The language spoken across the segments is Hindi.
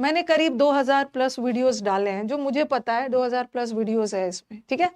मैंने करीब 2000 प्लस वीडियोस डाले हैं, जो मुझे पता है 2000 प्लस वीडियोस है इसमें, ठीक है।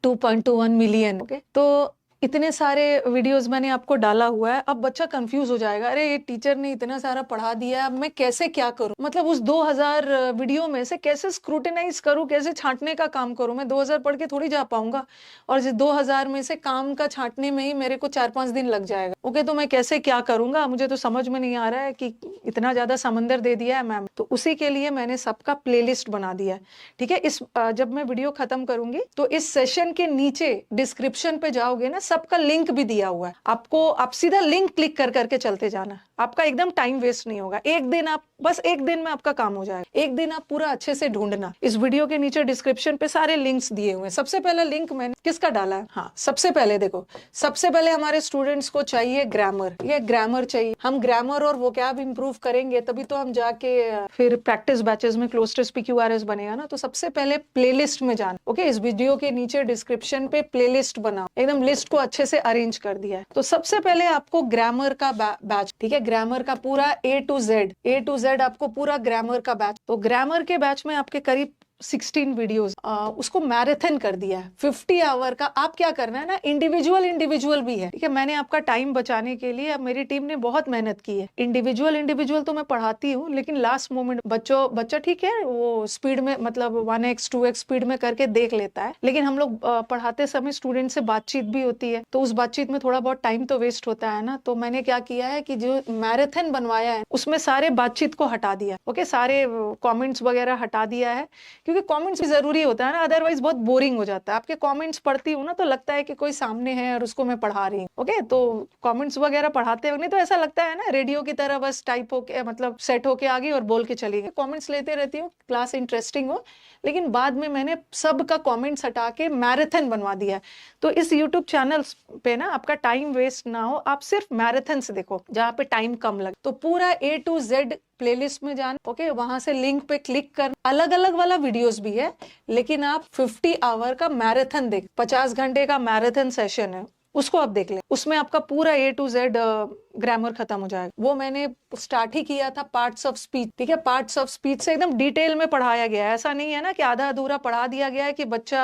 2.21 मिलियन, ओके। तो इतने सारे वीडियोस मैंने आपको डाला हुआ है। अब बच्चा कंफ्यूज हो जाएगा, अरे ये टीचर ने इतना सारा पढ़ा दिया, अब मैं कैसे क्या करूं, मतलब उस 2000 वीडियो में से कैसे स्क्रूटिनाइज करूं, कैसे छांटने का काम करूं। मैं 2000 पढ़ के थोड़ी जा पाऊंगा, और जिस 2000 में से काम का छांटने में ही मेरे को 4-5 दिन लग जाएगा, ओके। तो मैं कैसे क्या करूंगा, मुझे तो समझ में नहीं आ रहा है कि इतना ज्यादा समंदर दे दिया है मैम। तो उसी के लिए मैंने सबका प्लेलिस्ट बना दिया है, ठीक है। इस जब मैं वीडियो खत्म करूंगी तो इस सेशन के नीचे डिस्क्रिप्शन पे जाओगे ना, सबका लिंक भी दिया हुआ है आपको। आप सीधा लिंक क्लिक कर करके चलते जाना, आपका एकदम टाइम वेस्ट नहीं होगा। एक दिन आप बस एक दिन में आपका काम हो जाएगा। एक दिन आप पूरा अच्छे से ढूंढना। इस वीडियो के नीचे डिस्क्रिप्शन पे सारे लिंक्स दिए हुए हैं। सबसे पहला लिंक मैंने किसका डाला है, हाँ, सबसे पहले देखो, सबसे पहले हमारे स्टूडेंट्स को चाहिए ग्रामर। ये ग्रामर चाहिए, हम ग्रामर और वोकैब इंप्रूव करेंगे तभी तो हम जाके फिर प्रैक्टिस बैचेस में क्लोज टेस्ट PQRS बनेगा ना। तो सबसे पहले प्लेलिस्ट में जाना, ओके। इस वीडियो के नीचे डिस्क्रिप्शन पे प्लेलिस्ट बनाओ, एकदम लिस्ट को अच्छे से अरेंज कर दिया है। तो सबसे पहले आपको ग्रामर का बैच, ठीक है, ग्रामर का पूरा A to Z आपको पूरा ग्रामर का बैच। तो ग्रामर के बैच में आपके करीब 16 वीडियोस, उसको मैराथन कर दिया है 50 आवर का। आप क्या करना है ना, इंडिविजुअल भी है, ठीक है। मैंने आपका टाइम बचाने के लिए, अब मेरी टीम ने बहुत मेहनत की है। इंडिविजुअल तो मैं पढ़ाती हूँ, लेकिन लास्ट मोमेंट बच्चा ठीक है, वो स्पीड में मतलब 1x 2x स्पीड में करके देख लेता है, लेकिन हम लोग पढ़ाते समय स्टूडेंट से बातचीत भी होती है, तो उस बातचीत में थोड़ा बहुत टाइम तो वेस्ट होता है ना। तो मैंने क्या किया है कि जो मैराथन बनवाया है उसमें सारे बातचीत को हटा दिया, ओके, सारे कॉमेंट्स वगैरह हटा दिया है, क्योंकि कमेंट्स भी जरूरी होता है ना, अदरवाइज बहुत बोरिंग हो जाता है। आपके कमेंट्स पढ़ती हूँ ना तो लगता है कि कोई सामने है और उसको मैं पढ़ा रही हूँ, ओके। तो कमेंट्स वगैरह पढ़ाते वक्त नहीं तो ऐसा लगता है ना रेडियो की तरह बस टाइप होके, मतलब सेट होके आ गई और बोल के चली गई। कमेंट्स लेते रहती हूँ, क्लास इंटरेस्टिंग हो, लेकिन बाद में मैंने सबका कमेंट्स हटा के मैराथन बनवा दिया है। तो इस यूट्यूब चैनल पे ना आपका टाइम वेस्ट ना हो, आप सिर्फ मैराथन से देखो जहाँ पे टाइम कम लगे। तो पूरा A to Z प्लेलिस्ट में जाना, ओके, वहां से लिंक पे क्लिक कर, अलग अलग वाला वीडियोस भी है, लेकिन आप 50 आवर का मैराथन देख, 50 घंटे का मैराथन सेशन है, उसको आप देख ले। उसमें आपका पूरा A to Z ग्रामर खत्म हो जाएगा। वो मैंने स्टार्ट ही किया था पार्ट्स ऑफ स्पीच, ठीक है। पार्ट्स ऑफ स्पीच से एकदम डिटेल में पढ़ाया गया है। ऐसा नहीं है ना कि आधा अधूरा पढ़ा दिया गया है, कि बच्चा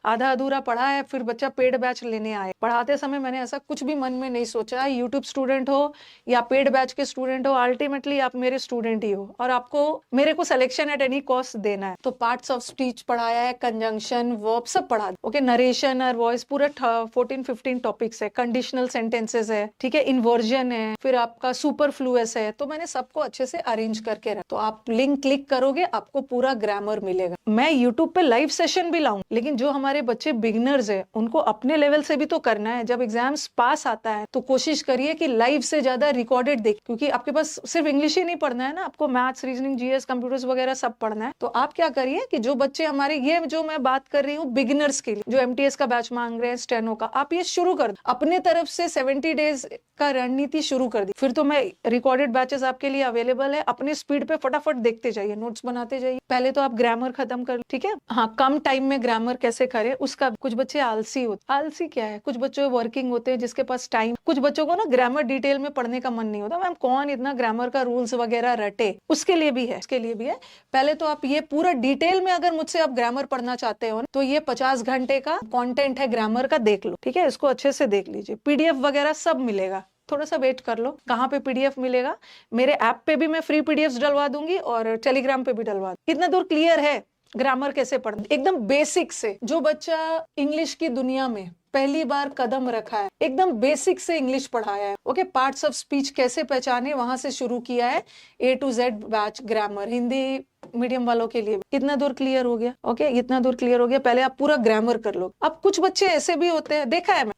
आधा अधूरा पढ़ा है फिर बच्चा पेड बैच लेने आए। पढ़ाते समय मैंने ऐसा कुछ भी मन में नहीं सोचा। यूट्यूब स्टूडेंट हो या पेड बैच के स्टूडेंट हो, अल्टीमेटली आप मेरे स्टूडेंट ही हो, और आपको मेरे को सिलेक्शन एट एनी कॉस्ट देना है। तो पार्ट्स ऑफ स्पीच पढ़ाया है, कंजंक्शन, वर्ब सब पढ़ा, ओके। नरेशन और वॉइस पूरा 14-15 टॉपिक्स है, कंडीशनल सेंटेंसेस है, ठीक है, इन्वर्जन है, फिर आपका सुपरफ्लुअस है। तो मैंने सबको अच्छे से अरेंज करके रखा। तो आप लिंक क्लिक करोगे आपको पूरा ग्रामर मिलेगा। मैं यूट्यूब पे लाइव सेशन भी लाऊं, लेकिन जो हमारे बच्चे बिगिनर्स है उनको अपने लेवल से भी तो करना है। जब एग्जाम्स पास आता है तो कोशिश करिए कि लाइव से ज्यादा रिकॉर्डेड देख, क्योंकि आपके पास सिर्फ इंग्लिश ही नहीं पढ़ना है ना, आपको मैथ्स, रीजनिंग, GS, कंप्यूटर्स वगैरह सब पढ़ना है। तो आप क्या करिए कि जो बच्चे हमारे, ये जो मैं बात कर रही हूँ बिगिनर्स के लिए, जो MTS का बैच मांग रहे हैं, स्टेनो का, आप ये शुरू कर दो अपने तरफ से। 70 डेज का रणनीति शुरू कर दी, फिर तो मैं रिकॉर्डेड बैचेस आपके लिए अवेलेबल है। अपने स्पीड पे फटाफट देखते जाइए, नोट्स बनाते जाइए। पहले तो आप ग्रामर खत्म कर, ठीक है। हाँ, कम टाइम में ग्रामर कैसे करें उसका। कुछ बच्चे आलसी होते, आलसी क्या है, कुछ बच्चे वर्किंग होते हैं जिसके पास टाइम। कुछ बच्चों को ना ग्रामर डिटेल में पढ़ने का मन नहीं होता। मैम कौन इतना ग्रामर का रूल्स वगैरह रटे, उसके लिए भी है, उसके लिए भी है। पहले तो आप ये पूरा डिटेल में अगर मुझसे आप ग्रामर पढ़ना चाहते हो तो ये 50 घंटे का कंटेंट है ग्रामर का, देख लो, ठीक है। इसको अच्छे से देख लीजिए, PDF वगैरह सब मिलेगा। थोड़ा सा वेट कर लो, कहाँ पे PDF मिलेगा। मेरे ऐप पे भी मैं फ्री PDFs डलवा दूंगी और टेलीग्राम पे भी डलवा दूंगी। इतना दूर क्लियर है ग्रामर कैसे पढ़ना, एकदम बेसिक से। जो बच्चा इंग्लिश की दुनिया में पहली बार कदम रखा है, एकदम बेसिक से इंग्लिश पढ़ाया है, ओके। पार्ट्स ऑफ स्पीच कैसे पहचाने वहां से शुरू किया है। A to Z batch grammar, Hindi medium वालों के लिए। कितना दूर क्लियर हो गया, ओके, इतना दूर क्लियर हो गया। पहले आप पूरा ग्रामर कर लो। अब कुछ बच्चे ऐसे भी होते हैं, देखा है मैं,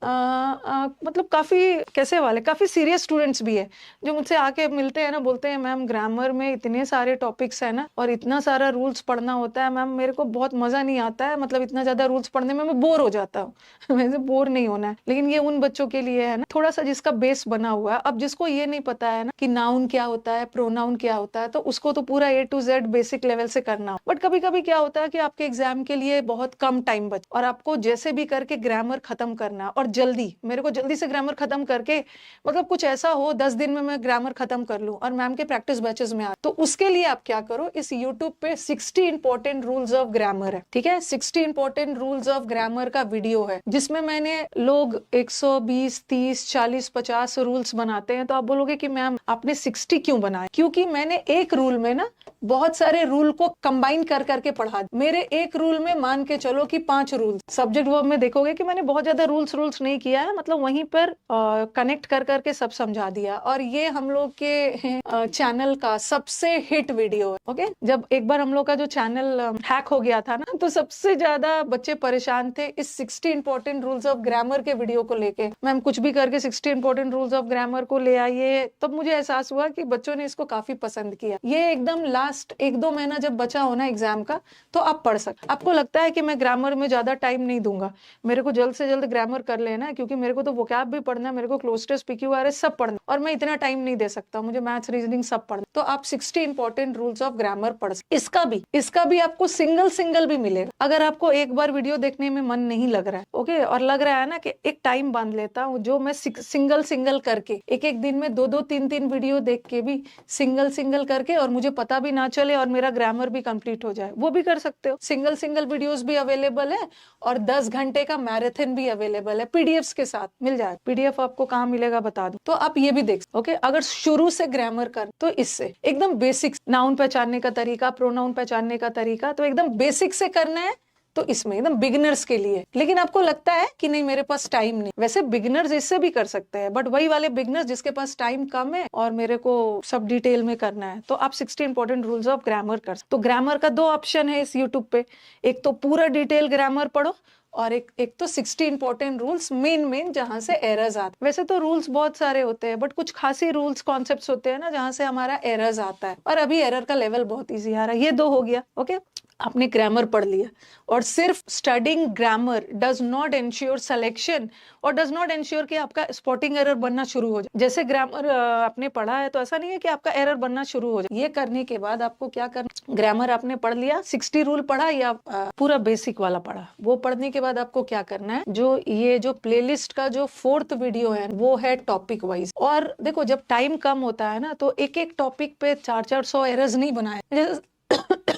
मतलब काफी कैसे वाले, काफी सीरियस स्टूडेंट्स भी है, जो मुझसे आके मिलते हैं ना, बोलते हैं मैम ग्रामर में इतने सारे टॉपिक्स है ना, और इतना सारा रूल्स पढ़ना होता है मैम, मेरे को बहुत मजा नहीं आता है, मतलब इतना ज्यादा रूल्स पढ़ने में मैं बोर हो जाता हूँ। वैसे बोर नहीं होना है, लेकिन ये उन बच्चों के लिए है ना, थोड़ा सा जिसका बेस बना हुआ है। अब जिसको ये नहीं पता है ना कि नाउन क्या होता है, प्रोनाउन क्या होता है, तो उसको तो पूरा A to Z basic basic level से करना हो। बट कभी कभी क्या होता है कि आपके एग्जाम के लिए बहुत कम टाइम बच और आपको जैसे भी करके ग्रामर खत्म करना और जल्दी, मेरे को जल्दी से ग्रामर खत्म करके मतलब कुछ ऐसा हो 10 दिन में मैं ग्रामर खत्म कर लूं और मैम के प्रैक्टिस बैचेस में आ, तो उसके लिए आप क्या करो, इस यूट्यूब पे 60 इंपॉर्टेंट रूल्स ऑफ ग्रामर है, ठीक है, 60 इंपॉर्टेंट रूल्स ऑफ ग्रामर का वीडियो है, जिसमें मैंने, लोग 120, 30, 40, 50 रूल्स बनाते हैं, तो आप बोलोगे कि मैम आपने 60 क्यों बनाए? क्योंकि मैंने एक रूल में ना बहुत सारे रूल को कंबाइन कर करके पढ़ा। मेरे एक रूल में मान के चलो कि 5 रूल, सब्जेक्ट वर्ब में देखोगे कि मैंने बहुत ज्यादा रूल्स नहीं किया है, मतलब वहीं पर कनेक्ट कर करके सब समझा दिया। और ये हम लोग के चैनल का सबसे हिट वीडियो है। ओके, जब एक बार हम लोग का जो चैनल हैक हो गया था ना, तो सबसे ज्यादा बच्चे परेशान थे इस 60 इंपॉर्टेंट रूल्स ऑफ ग्रामर के वीडियो को लेके। मैम कुछ भी करके 60 इंपॉर्टेंट रूल्स ऑफ ग्रामर को ले आइए। तब मुझे एहसास हुआ कि बच्चों ने इसको काफी पसंद किया। ये एकदम लास्ट 1-2 महीना जब बचा हो ना एग्जाम का, तो आप पढ़ सकते। आपको लगता है कि मैं ग्रामर में ज्यादा टाइम नहीं दूंगा, मेरे को जल्द से जल्द ग्रामर कर लेना है, क्योंकि मेरे को तो वोकैब भी पढ़ना है, मेरे को क्लोज टेस्ट, PQRS सब पढ़ना, और मैं इतना टाइम नहीं दे सकता, मुझे मैथ्स रीजनिंग सब पढ़ना। तो आप 60 इंपॉर्टेंट रूल्स ऑफ ग्रामर पढ़ सकते। इसका भी आपको सिंगल भी मिलेगा। अगर आपको एक बार वीडियो देखने में मन नहीं लग रहा है, ओके, और लग रहा है ना कि एक टाइम बांध लेता हूँ, जो मैं सिंगल करके एक दिन में 2-2, 3-3 वीडियो देख के भी सिंगल करके, और मुझे पता भी ना चले और मेरा ग्रामर भी कंप्लीट हो जाए, वो भी कर सकते हो। सिंगल वीडियोस भी अवेलेबल है और 10 घंटे का मैराथन भी अवेलेबल है, पीडीएफ्स के साथ मिल जाए। पीडीएफ आपको कहाँ मिलेगा बता दूं, तो आप ये भी देख, ओके। अगर शुरू से ग्रामर कर, तो इससे एकदम बेसिक, नाउन पहचानने का तरीका, प्रोनाउन पहचानने का तरीका, तो एकदम बेसिक से करना है, तो इसमें एकदम बिगिनर्स के लिए। लेकिन आपको लगता है कि नहीं मेरे पास टाइम नहीं, वैसे बिगिनर्स इससे भी कर सकते हैं, बट वही वाले बिगिनर्स जिसके पास टाइम कम है और मेरे को सब डिटेल में करना है, तो आप 60 इंपॉर्टेंट रूल्स ऑफ ग्रामर कर सकते। तो ग्रामर का 2 ऑप्शन है इस यूट्यूब पे, एक तो पूरा डिटेल ग्रामर पढ़ो, और एक तो 60 इंपॉर्टेंट रूल्स मेन जहां से एरर्स आते। वैसे तो रूल्स बहुत सारे होते हैं, बट कुछ खासी रूल्स कॉन्सेप्ट्स होते हैं ना जहां से हमारा एरर्स आता है, और अभी एरर का लेवल बहुत इजी आ रहा है। ये 2 हो गया, ओके। आपने ग्रामर पढ़ लिया, और सिर्फ studying grammar does not ensure selection, और डज नॉट एंश्योर कि आपका स्पॉटिंग एरर बनना शुरू हो जाए। जैसे ग्रामर आपने पढ़ा है, तो ऐसा नहीं है कि आपका एरर बनना शुरू हो जाए। ये करने के बाद आपको क्या करना, ग्रामर आपने पढ़ लिया, 60 रूल पढ़ा या पूरा बेसिक वाला पढ़ा, वो पढ़ने के बाद आपको क्या करना है, जो प्लेलिस्ट का जो 4th वीडियो है, वो है टॉपिक वाइज। और देखो, जब टाइम कम होता है ना, तो एक टॉपिक पे 400 एरर्स नहीं बनाए।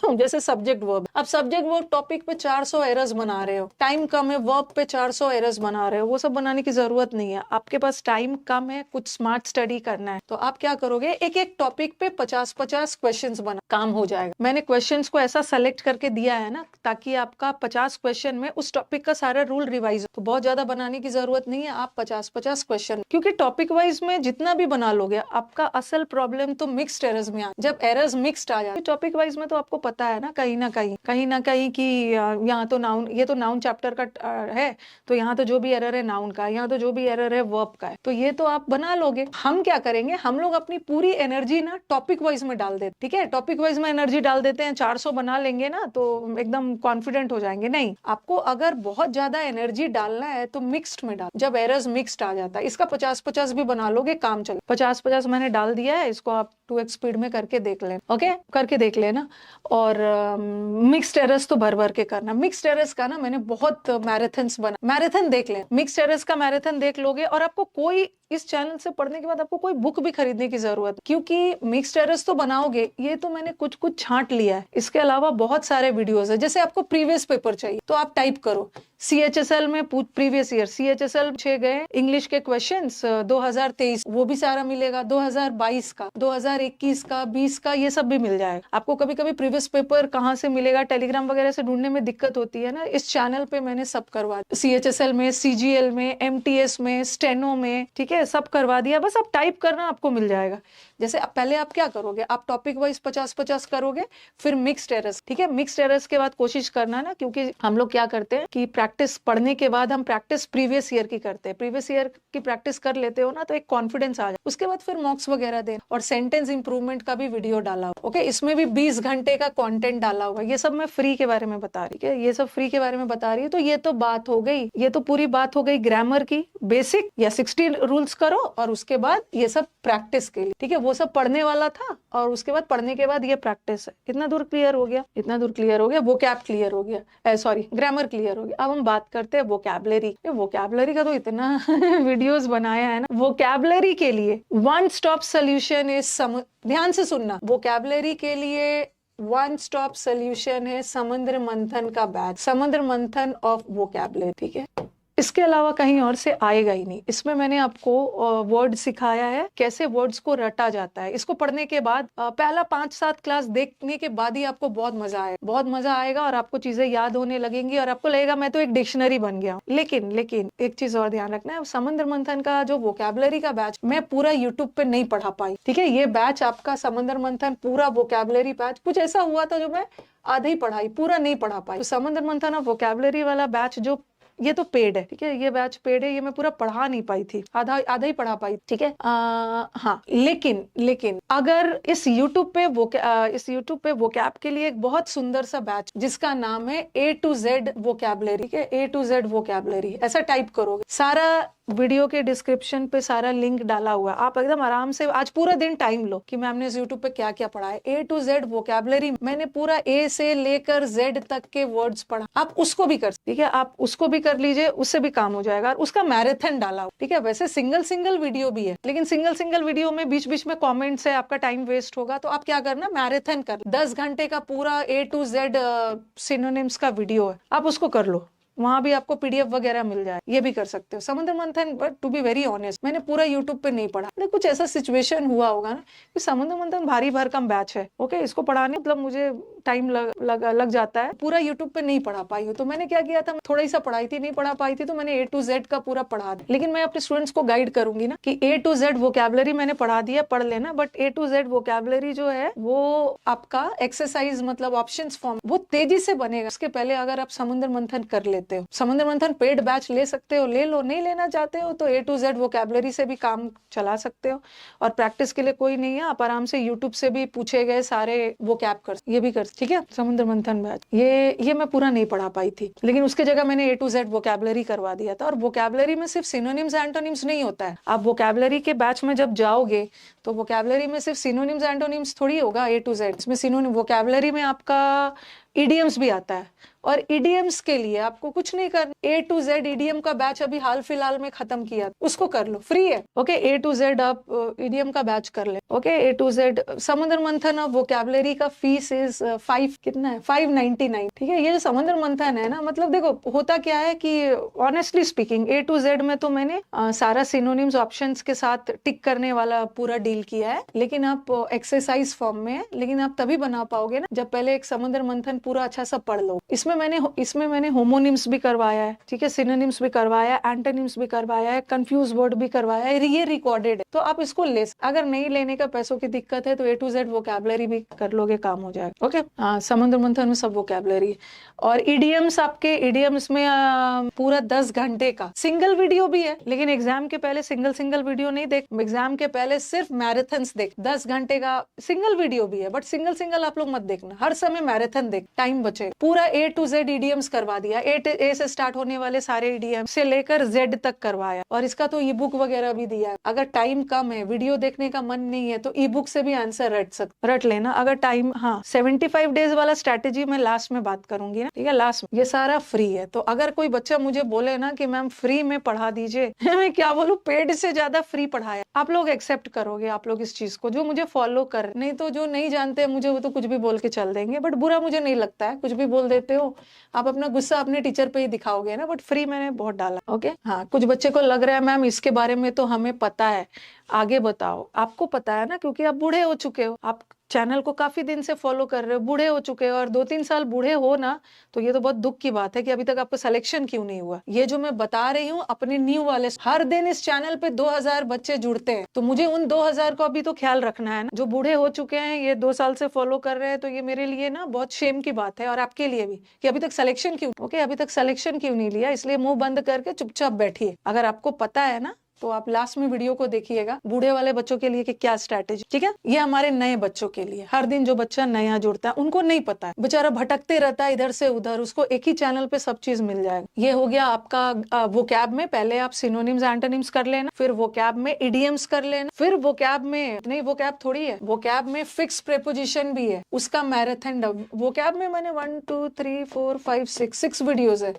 जैसे सब्जेक्ट वर्ब, अब सब्जेक्ट वर्ब टॉपिक पे 400 एरर्स बना रहे हो, टाइम कम है, वर्ब पे 400 एरर्स बना रहे हो, वो सब बनाने की जरूरत नहीं है। आपके पास टाइम कम है, कुछ स्मार्ट स्टडी करना है, तो आप क्या करोगे, एक टॉपिक पे 50-50 क्वेश्चंस बना, काम हो जाएगा। मैंने क्वेश्चंस को ऐसा सेलेक्ट करके दिया है ना, ताकि आपका 50 क्वेश्चन में उस टॉपिक का सारा रूल रिवाइज हो। तो बहुत ज्यादा बनाने की जरूरत नहीं है, आप 50-50 क्वेश्चन, क्योंकि टॉपिक वाइज में जितना भी बना लोगे, आपका असल प्रॉब्लम तो मिक्स्ड एरर्स में आ, जब एरर्स मिक्स्ड आ जाए टॉपिक वाइज में, तो आपको पता है ना कहीं ना कहीं कि यहाँ तो नाउन, ये तो नाउन चैप्टर का है, तो यहाँ तो जो भी एरर है नाउन का, यहाँ तो जो भी एरर है वर्ब का है, तो ये तो आप बना लोगे। हम क्या करेंगे, हम लोग अपनी पूरी एनर्जी ना टॉपिक वाइज में डाल देते, ठीक है, टॉपिक वाइज में एनर्जी डाल देते हैं। 400 बना लेंगे ना, तो एकदम कॉन्फिडेंट हो जाएंगे। नहीं, आपको अगर बहुत ज्यादा एनर्जी डालना है तो मिक्स्ड में डाल, जब एरर्स मिक्स्ड आ जाता है, इसका 50-50 भी बना लोगे, काम चले। 50-50 मैंने डाल दिया है, इसको आप 2x स्पीड में करके देख लेना, ओके, करके देख लेना। और मिक्स्ड एरर्स तो भर के करना। मिक्स्ड एरर्स का ना मैंने बहुत मैराथन्स बना, मैराथन देख ले, मिक्स्ड एरर्स का मैराथन देख लोगे, और आपको कोई, इस चैनल से पढ़ने के बाद आपको कोई बुक भी खरीदने की जरूरत, क्योंकि मिक्स्ड एरर्स तो बनाओगे, ये तो मैंने कुछ छांट लिया है। इसके अलावा बहुत सारे वीडियोस है। जैसे आपको प्रीवियस पेपर चाहिए, तो आप टाइप करो CHSL में प्रीवियस ईयर, CHSL 6 गए इंग्लिश के क्वेश्चंस 2023, वो भी सारा मिलेगा। 2022 का, 2021 का, 20 का, ये सब भी मिल जाएगा आपको। कभी कभी प्रीवियस पेपर कहाँ से मिलेगा, टेलीग्राम वगैरह से ढूंढने में दिक्कत होती है ना, इस चैनल पे मैंने सब करवा दिया। CHSL में, CGL में, MTS में, स्टेनो में, ठीक है, सब करवा दिया। बस आप टाइप करना, आपको मिल जाएगा। जैसे पहले आप क्या करोगे, आप टॉपिक वाइज 50-50 करोगे, फिर मिक्स्ड एरर्स, ठीक है। मिक्स्ड एरर्स के बाद कोशिश करना ना, क्योंकि हम लोग क्या करते हैं कि प्रैक्टिस पढ़ने के बाद हम प्रैक्टिस प्रीवियस ईयर की करते हैं। प्रीवियस ईयर की प्रैक्टिस कर लेते हो ना, तो एक कॉन्फिडेंस आ जाए। उसके बाद फिर मॉक्स वगैरह दे, और सेंटेंस इंप्रूवमेंट का भी वीडियो डाला हुआ, ओके, इसमें भी 20 घंटे का कंटेंट डाला हुआ। ये सब मैं फ्री के बारे में बता रही है, ये सब फ्री के बारे में बता रही है। तो ये तो बात हो गई, ये तो पूरी बात हो गई ग्रामर की बेसिक, या 60 रूल्स करो, और उसके बाद ये सब प्रैक्टिस के लिए, ठीक है, वो सब पढ़ने वाला था और उसके बाद पढ़ने के बाद ये प्रैक्टिस है। इतना दूर क्लियर हो गया, इतना दूर क्लियर हो गया, वोकैब क्लियर हो गया, सॉरी ग्रामर क्लियर हो गया। अब हम बात करते हैं वोकैबुलरी। वोकैबुलरी का तो इतना वीडियोस बनाया है ना। वोकैबुलरी के लिए वन स्टॉप सोल्यूशन इज, ध्यान से सुनना, वोकैबुलरी के लिए वन स्टॉप सोल्यूशन है समुद्र मंथन का बैच, समुद्र मंथन ऑफ वोकैबुलरी, ठीक है। इसके अलावा कहीं और से आएगा ही नहीं। इसमें मैंने आपको वर्ड सिखाया है, कैसे वर्ड्स को रटा जाता है। इसको पढ़ने के बाद पहला 5-7 क्लास देखने के बाद ही आपको बहुत मजा आएगा, बहुत मजा आएगा और आपको चीजें याद होने लगेंगी और आपको लगेगा मैं तो एक डिक्शनरी बन गया। लेकिन एक चीज और ध्यान रखना है, समुद्र मंथन का जो वोकैबुलरी का बैच मैं पूरा यूट्यूब पे नहीं पढ़ा पाई, ठीक है। ये बैच आपका समुद्र मंथन पूरा वोकैबुलरी बैच, कुछ ऐसा हुआ था जो मैं आधा ही पढ़ाई, पूरा नहीं पढ़ा पाई। तो समुद्र मंथन और वोकैबुलरी वाला बैच जो ये तो पेड है, ठीक है, ये बैच पेड है, ये मैं पूरा पढ़ा नहीं पाई थी, आधा ही पढ़ा पाई, ठीक है। हाँ, लेकिन अगर इस YouTube पे वोकैब के लिए एक बहुत सुंदर सा बैच जिसका नाम है A to Z वोकैबुलरी, ठीक है, A to Z वोकैबुलरी, ऐसा टाइप करोगे, सारा वीडियो के डिस्क्रिप्शन पे सारा लिंक डाला हुआ है। आप एकदम आराम से आज पूरा दिन टाइम लो कि मैम ने इस यूट्यूब पे क्या क्या पढ़ा है। A to Z वोकैबुलरी मैंने पूरा A से लेकर Z तक के वर्ड्स पढ़ा, आप उसको भी कर, ठीक है, आप उसको भी कर लीजिए, उससे भी काम हो जाएगा। और उसका मैराथन डाला हुआ, ठीक है। वैसे सिंगल वीडियो भी है, लेकिन सिंगल वीडियो में बीच बीच में कॉमेंट्स है, आपका टाइम वेस्ट होगा। तो आप क्या करना, मैराथन कर, 10 घंटे का पूरा A to Z सिनोनिम्स का वीडियो है, आप उसको कर लो, वहां भी आपको PDF वगैरह मिल जाए, ये भी कर सकते हो। समुद्र मंथन, but to be very honest, मैंने पूरा यूट्यूब पे नहीं पढ़ा। कुछ ऐसा सिचुएशन हुआ होगा ना कि समुद्र मंथन भारी भरकम बैच है, ओके, इसको पढ़ाने मतलब मुझे टाइम लग जाता है, पूरा यूट्यूब पे नहीं पढ़ा पाई हूँ। तो मैंने क्या किया था, थोड़ा ही सा पढ़ाई थी, नहीं पढ़ा पाई थी, तो मैंने A to Z का पूरा पढ़ा दिया। लेकिन मैं अपने स्टूडेंट्स को गाइड करूंगी ना कि A to Z वोकैबुलरी मैंने पढ़ा दिया, पढ़ लेना, but A to Z vocabulary जो है वो आपका एक्सरसाइज मतलब ऑप्शंस फॉर्म वो तेजी से बनेगा। उसके पहले अगर आप समुद्र मंथन कर लेते हो, समुद्र मंथन पेड बैच ले सकते हो, ले लो, नहीं लेना चाहते हो तो A to Z वोकैबुलरी से भी काम चला सकते हो। और प्रैक्टिस के लिए कोई नहीं है, आप आराम से यूट्यूब से भी पूछे गए सारे वोकैब कर, ये भी कर, ठीक है। समुद्र मंथन बैच ये मैं पूरा नहीं पढ़ा पाई थी, लेकिन उसके जगह मैंने A to Z वोकैबुलरी करवा दिया था। और वोकैबुलरी में सिर्फ सिनोनिम्स एंटोनिम्स नहीं होता है। आप वोकैबुलरी के बैच में जब जाओगे तो वोकैबुलरी में सिर्फ सिनोनिम्स एंटोनिम्स थोड़ी होगा A to Z, इसमें सिनोनिम वोकैबुलरी में आपका इडियम्स भी आता है। और इडियम्स के लिए आपको कुछ नहीं करना, A to Z इडियम का बैच अभी हाल फिलहाल में खत्म किया, उसको कर लो, फ्री है, ओके। A to Z आप इडियम का बैच कर ले, ओके। A to Z समुद्र मंथन और वोकैबुलरी का फीस इज 599, ठीक है। ये जो समुद्र मंथन है ना, मतलब देखो होता क्या है कि honestly speaking A to Z में तो मैंने सारा सिनोनिम्स ऑप्शंस के साथ टिक करने वाला पूरा डील किया है, लेकिन आप एक्सरसाइज फॉर्म में है, लेकिन आप तभी बना पाओगे ना जब पहले एक समुद्र मंथन पूरा अच्छा सा पढ़ लो। इसमें मैंने होमोनिम्स भी करवाया है, ठीक है, सिनोनिम्स भी करवाया है, एंटोनिम्स भी करवाया है, कंफ्यूज वर्ड भी करवाया है, ये रिकॉर्डेड है। तो आप इसको ले, अगर नहीं लेने का पैसों की दिक्कत है तो A to Z वोकैबुलरी भी कर लोगे, काम हो जाएगा, ओके। समुद्र मंथन में सब वोकैबुलरी। और इडियम्स, आपके इडियम्स में पूरा 10 घंटे का सिंगल वीडियो भी है, लेकिन एग्जाम के पहले सिंगल वीडियो नहीं देख, एग्जाम के पहले सिर्फ मैराथन्स देख। 10 घंटे का सिंगल वीडियो भी है, बट सिंगल आप लोग मत देखना, हर समय मैराथन देख, टाइम बचे। पूरा A to Z इडियम्स करवा दिया, A से स्टार्ट होने वाले सारे इडियम से लेकर Z तक करवाया। और इसका तो ई बुक वगैरह भी दिया है। अगर टाइम कम है, वीडियो देखने का मन नहीं है, तो ई बुक से भी आंसर रट लेना अगर टाइम। हाँ, 75 डेज वाला स्ट्रैटेजी मैं लास्ट में बात करूंगी ना, ठीक है, लास्ट में। ये सारा फ्री है, तो अगर कोई बच्चा मुझे बोले ना कि मैम फ्री में पढ़ा दीजिए मैं क्या बोलूं, पेड से ज्यादा फ्री पढ़ाया, आप लोग एक्सेप्ट करोगे, आप लोग इस चीज को, जो मुझे फॉलो कर, नहीं तो जो नहीं जानते मुझे वो तो कुछ भी बोल के चल देंगे, बट बुरा मुझे नहीं लगता है, कुछ भी बोल देते हो आप, अपना गुस्सा अपने टीचर पे ही दिखाओगे ना, बट फ्री मैंने बहुत डाला, ओके। हाँ, कुछ बच्चे को लग रहा है मैम इसके बारे में तो हमें पता है, आगे बताओ। आपको पता है ना, क्योंकि आप बूढ़े हो चुके हो, आप चैनल को काफी दिन से फॉलो कर रहे हो, बूढ़े हो चुके हो, और 2-3 साल बूढ़े हो ना, तो ये तो बहुत दुख की बात है कि अभी तक आपका सिलेक्शन क्यों नहीं हुआ। ये जो मैं बता रही हूँ अपने न्यू वाले, हर दिन इस चैनल पे 2000 बच्चे जुड़ते हैं, तो मुझे उन 2000 को अभी तो ख्याल रखना है ना। जो बूढ़े हो चुके हैं, ये 2 साल से फॉलो कर रहे हैं, तो ये मेरे लिए ना बहुत शेम की बात है, और आपके लिए भी, कि अभी तक सिलेक्शन क्यों, ओके, अभी तक सिलेक्शन क्यों नहीं लिया। इसलिए मुंह बंद करके चुपचाप बैठिए। अगर आपको पता है ना तो आप लास्ट में वीडियो को देखिएगा बूढ़े वाले बच्चों के लिए कि क्या स्ट्रैटेजी, ठीक है। ये हमारे नए बच्चों के लिए, हर दिन जो बच्चा नया जुड़ता है उनको नहीं पता है, बेचारा भटकते रहता है इधर से उधर, उसको एक ही चैनल पे सब चीज मिल जाएगा। ये हो गया आपका वोकैब में, पहले आप सिनोनिम्स एंटोनिम्स कर लेना, फिर वोकैब में इडियम्स कर लेना, फिर वोकैब में नहीं, वोकैब थोड़ी है, वोकैब में फिक्स प्रेपोजिशन भी है, उसका मैराथन। वोकैब में मैंने 1 2 3 4 5 6 वीडियोज है,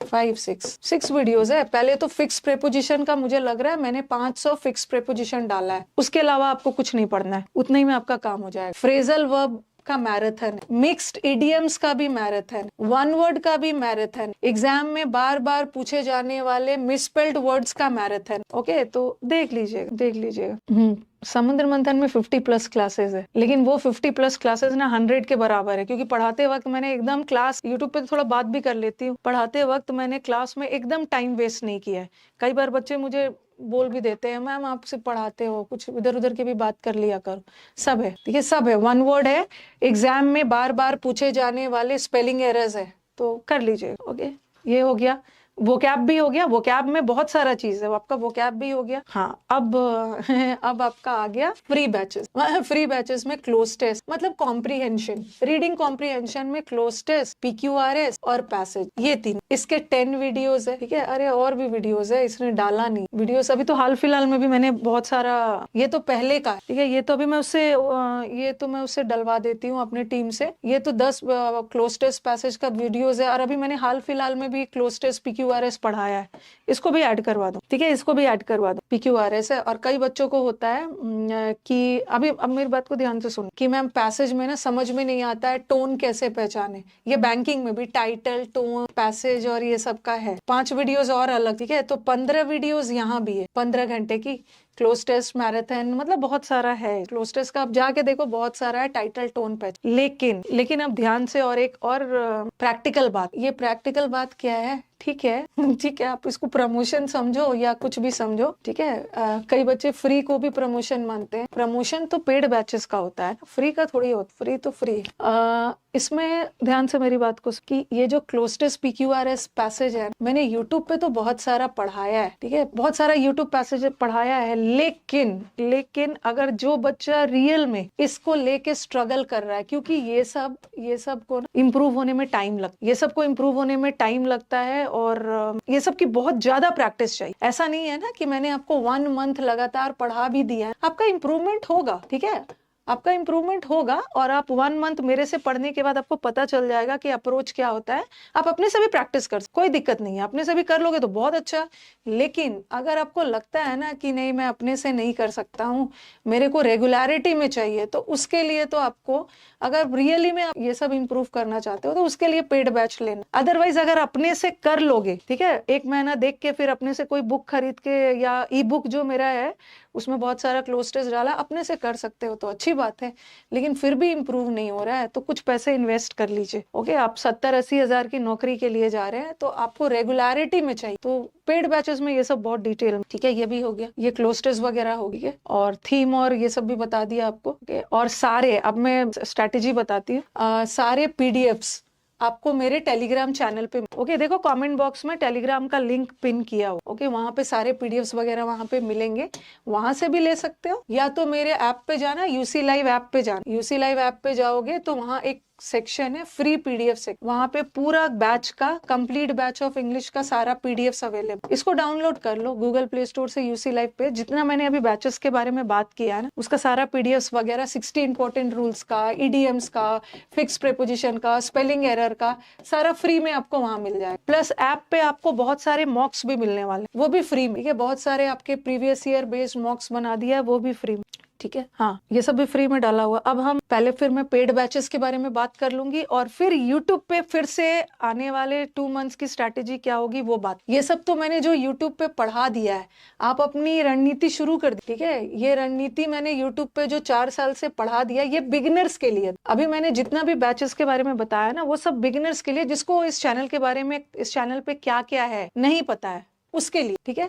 6 वीडियोस है। पहले तो फिक्स प्रेपोजिशन का मुझे लग रहा है मैंने 500 फिक्स प्रेपोजिशन डाला है, उसके अलावा आपको कुछ नहीं पढ़ना है, उतना ही में आपका काम हो जाएगा। फ्रेजल वर्ब का मैराथन, मिक्स्ड इडियम्स का भी मैराथन, वन वर्ड का भी मैराथन, एग्जाम में बार बार पूछे जाने वाले मिसस्पेल्ड वर्ड्स का मैराथन। ओके, तो देख लीजिएगा। समुद्र मंथन में 50+ क्लासेस है, लेकिन वो 50+ क्लासेस ना 100 के बराबर है, क्योंकि पढ़ाते वक्त मैंने एकदम क्लास, यूट्यूब पे तो थोड़ा बात भी कर लेती हूँ, पढ़ाते वक्त मैंने क्लास में एकदम टाइम वेस्ट नहीं किया है। कई बार बच्चे मुझे बोल भी देते हैं, मैम आपसे पढ़ाते हो, कुछ इधर उधर की भी बात कर लिया करो। सब है, ठीक है, सब है। वन वर्ड है, एग्जाम में बार बार पूछे जाने वाले स्पेलिंग एरर्स है, तो कर लीजिए। ओके, ये हो गया। वोकैब भी हो गया, वोकैब में बहुत सारा चीज है, आपका वोकैब भी हो गया। हाँ, अब आपका आ गया फ्री बैचेस। फ्री बैचेस में क्लोज टेस्ट, मतलब कॉम्प्रीहेंशन, रीडिंग कॉम्प्रीहेंशन में क्लोज टेस्ट, PQRS और पैसेज, ये 3। इसके 10 वीडियोस है, ठीक है। अरे और भी वीडियोस है, इसने डाला नहीं वीडियोस अभी, तो हाल फिलहाल में भी मैंने बहुत सारा, ये तो पहले का, ठीक है, ये तो अभी मैं उससे डलवा देती हूँ अपने टीम से। ये तो 10 क्लोज टेस्ट पैसेज का वीडियोस है, और अभी मैंने हाल फिलहाल में भी क्लोज टेस्ट PQRS पढ़ाया है, इसको भी ऐड करवा दो, ठीक है, इसको भी ऐड करवा दो। PQRS है। और कई बच्चों को होता है कि अब मेरी बात को ध्यान से सुन, कि मैम पैसेज में ना समझ में नहीं आता है टोन कैसे पहचाने। ये बैंकिंग में भी टाइटल, टोन, पैसेज और ये सब का है। 5 वीडियोस और अलग, ठीक है। तो 15 वीडियोस यहाँ भी है, 15 घंटे की क्लोज टेस्ट मैराथन, मतलब बहुत सारा है। क्लोज टेस्ट का आप जाके देखो, बहुत सारा है, टाइटल, टोन, पैच। लेकिन अब ध्यान से, और एक और प्रैक्टिकल बात, ये प्रैक्टिकल बात क्या है, ठीक है, ठीक है, आप इसको प्रमोशन समझो या कुछ भी समझो, ठीक है। कई बच्चे फ्री को भी प्रमोशन मानते हैं। प्रमोशन तो पेड बैचेस का होता है, फ्री का थोड़ी होता, फ्री तो फ्री है। इसमें ध्यान से मेरी बात को, कि ये जो क्लोज टेस्ट PQRS पैसेज है, मैंने यूट्यूब पे तो बहुत सारा पढ़ाया है, ठीक है, बहुत सारा यूट्यूब पैसेज पढ़ाया है, लेकिन अगर जो बच्चा रियल में इसको लेके स्ट्रगल कर रहा है, क्योंकि ये सब को इम्प्रूव होने में टाइम लगता है, और ये सब की बहुत ज्यादा प्रैक्टिस चाहिए। ऐसा नहीं है ना कि मैंने आपको 1 मंथ लगातार पढ़ा भी दिया है, आपका इम्प्रूवमेंट होगा, ठीक है, आपका इम्प्रूवमेंट होगा। और आप 1 मंथ मेरे से पढ़ने के बाद आपको पता चल जाएगा कि अप्रोच क्या होता है। आप अपने से भी प्रैक्टिस कर, कोई दिक्कत नहीं है, अपने से भी कर लोगे तो बहुत अच्छा। लेकिन अगर आपको लगता है ना कि नहीं, मैं अपने से नहीं कर सकता हूँ, मेरे को रेगुलरिटी में चाहिए, तो उसके लिए तो आपको, अगर रियली में आप ये सब इम्प्रूव करना चाहते हो, तो उसके लिए पेड बैच लेना। अदरवाइज अगर अपने से कर लोगे, ठीक है, 1 महीना देख के फिर अपने से कोई बुक खरीद के, या ई-बुक जो मेरा है उसमें बहुत सारा क्लोज टेस्ट डाला, अपने से कर सकते हो तो अच्छी बात है। लेकिन फिर भी इम्प्रूव नहीं हो रहा है, तो कुछ पैसे इन्वेस्ट कर लीजिए। ओके, आप 70-80 हजार की नौकरी के लिए जा रहे हैं, तो आपको रेगुलरिटी में चाहिए, तो पेड बैचेस में ये सब बहुत डिटेल, ठीक है। ये भी हो गया, ये क्लोज टेस्ट वगैरह हो गया, और थीम और ये सब भी बता दिया आपको। ओके, और सारे, अब मैं स्ट्रैटेजी बताती हूँ, सारे PDFs आपको मेरे टेलीग्राम चैनल पे, ओके, देखो कमेंट बॉक्स में टेलीग्राम का लिंक पिन किया हो, ओके, वहां पे सारे PDFs वगैरह वहां पे मिलेंगे, वहां से भी ले सकते हो, या तो मेरे ऐप पे जाना, UC लाइव ऐप पे जाना। UC लाइव ऐप पे जाओगे तो वहां एक सेक्शन है फ्री PDF सेक्शन, वहां पे पूरा बैच का, कंप्लीट बैच ऑफ इंग्लिश का सारा PDFs अवेलेबल। इसको डाउनलोड कर लो गूगल प्ले स्टोर से। UC लाइव पे जितना मैंने अभी बैचेस के बारे में बात किया है ना, उसका सारा PDFs वगैरह, 60 इंपॉर्टेंट रूल्स का, EDMs का, फिक्स प्रेपोजिशन का, स्पेलिंग एरर का, सारा फ्री में आपको वहां मिल जाए। प्लस ऐप पे आपको बहुत सारे मॉक्स भी मिलने वाले, वो भी फ्री में, ठीक है, बहुत सारे आपके प्रीवियस ईयर बेस्ड मॉक्स बना दिया है, वो भी फ्री में, ठीक है। हाँ, ये सब भी फ्री में डाला हुआ। अब हम पहले, फिर मैं पेड बैचेस के बारे में बात कर लूंगी, और फिर यूट्यूब पे फिर से आने वाले 2 मंथ्स की स्ट्रैटेजी क्या होगी वो बात। ये सब तो मैंने जो यूट्यूब पे पढ़ा दिया है, आप अपनी रणनीति शुरू कर दी, ठीक है। ये रणनीति मैंने यूट्यूब पे जो 4 साल से पढ़ा दिया, ये बिगिनर्स के लिए। अभी मैंने जितना भी बैचेस के बारे में बताया ना, वो सब बिगिनर्स के लिए, जिसको इस चैनल के बारे में, इस चैनल पे क्या क्या है नहीं पता है, उसके लिए, ठीक है।